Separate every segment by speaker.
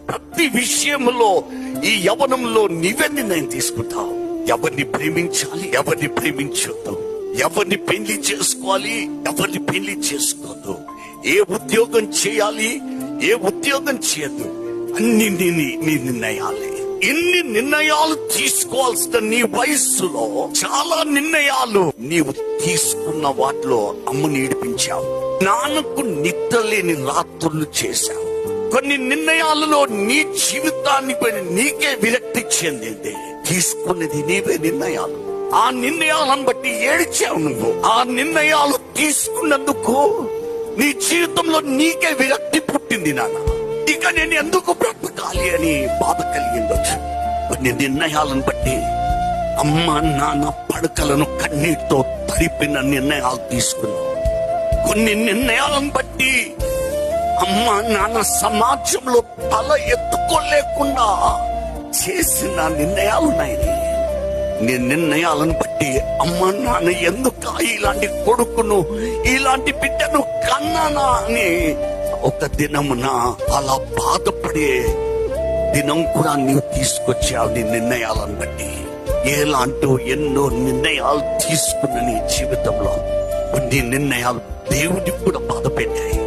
Speaker 1: ప్రతి విషయంలో ఈ యవనంలో నీవే నిర్ణయం తీసుకుంటావు. ఎవరిని ప్రేమించాలి, ఎవరిని ప్రేమించొద్దు, ఎవరిని పెళ్లి చేసుకోవాలి, ఎవరిని పెళ్లి చేసుకోవద్దు, ఏ ఉద్యోగం చేయాలి, ఏ ఉద్యోగం చేయద్దు, అన్ని నీ నిర్ణయాలే. ఇన్ని నిర్ణయాలు తీసుకోవాల్సిన నీ వయస్సులో చాలా నిర్ణయాలు నీవు తీసుకున్న వాటిలో అమ్మని ఏడిపించావు. నాన్నకు నిద్రలేని రాత్రులు చేశావు. కొన్ని నిర్ణయాలలో నీ జీవితాన్ని నీకే విరక్తి చెందింది. తీసుకున్నది నీవే నిర్ణయాలు. ఆ నిర్ణయాలను బట్టి ఏడిచావు నువ్వు. ఆ నిర్ణయాలు తీసుకున్నందుకు నీ జీవితంలో నీకే విరక్తి పుట్టింది. నాన్న, ఇక నేను ఎందుకు బ్రతకాలి అని బాధ కలిగిందొచ్చు. కొన్ని నిర్ణయాలను బట్టి అమ్మ నాన్న పడకలను కన్నీటితో తడిపిన నిర్ణయాలు తీసుకున్నావు. కొన్ని నిర్ణయాలను బట్టి అమ్మ నాన్న సమాజంలో తల ఎత్తుకోలేకుండా చేసిన నిర్ణయాలున్నాయి. నీ నిర్ణయాలను బట్టి అమ్మ నాన్న ఎందుకు ఇలాంటి కొడుకును, ఇలాంటి బిడ్డను కన్నానా అని ఒక దినమున అలా బాధపడే దినం కూడా నీవు తీసుకొచ్చావు. నీ నిర్ణయాలను బట్టి ఎలాంటో ఎన్నో నిర్ణయాలు తీసుకున్న నీ జీవితంలో కొన్ని నిర్ణయాలు దేవుడికి కూడా బాధ పెట్టాయి.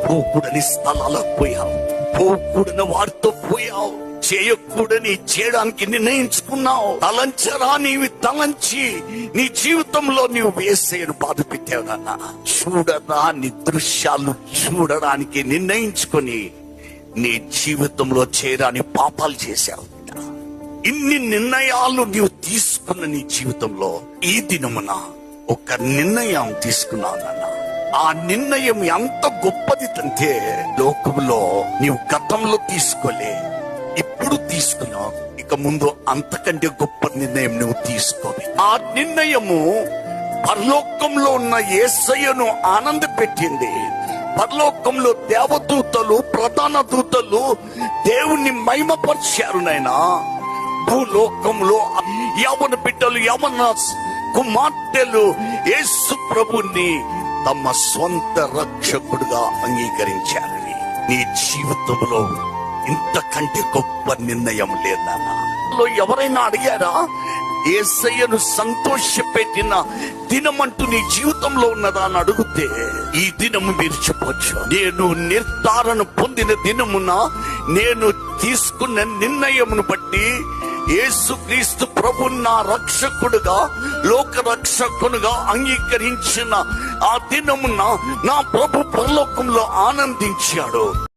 Speaker 1: పోకూడని స్థలాలకు పోయావు, పోకూడని వారితో పోయావు, చేయకూడని చేయడానికి నిర్ణయించుకున్నావు. తలంచరా నీవి తలంచి నీ జీవితంలో నీవు వేసేను బాధ పెట్టావు. నాన్న, చూడరాని దృశ్యాలు చూడడానికి నిర్ణయించుకొని నీ జీవితంలో చేయరాని పాపాలు చేశావు. ఇన్ని నిర్ణయాలు నీవు తీసుకున్న నీ జీవితంలో ఈ దినమున ఒక నిర్ణయం తీసుకున్నావు. నాన్న, ఆ నిర్ణయం ఎంత గొప్పది అంటే లోకంలో నీవు గతంలో తీసుకోలే, ఇప్పుడు తీసుకున్నావు. ఇక ముందు అంతకంటే గొప్ప నిర్ణయం నువ్వు తీసుకోవాలి. ఆ నిర్ణయము పరలోకంలో ఉన్న యేసయ్యను ఆనంద పెట్టింది. పరలోకంలో దేవదూతలు, ప్రధాన దూతలు దేవుణ్ణి మహిమపరిచారు. నాయనా, భూలోకంలో యవన బిడ్డలు, యవన కుమార్తెలు యేసు ప్రభుని తమ స్వంత రక్షకుడుగా అంగీకరించారని నీ జీవితంలో ఇంతకంటే గొప్ప నిర్ణయం లేదా? ఎవరైనా అడిగారా యేసయ్యను సంతోషపెట్టిన దినమంటూ నీ జీవితంలో ఉన్నదా అని అడిగితే ఈ దినము మీరు చెప్పొచ్చు, నేను నిర్ధారణ పొందిన దినమున నేను తీసుకున్న నిర్ణయమును బట్టి యేసుక్రీస్తు ప్రభు నా రక్షకుడుగా, లోక రక్షకునిగా అంగీకరించిన ఆ దినమున నా ప్రభు పరలోకంలో ఆనందించాడు.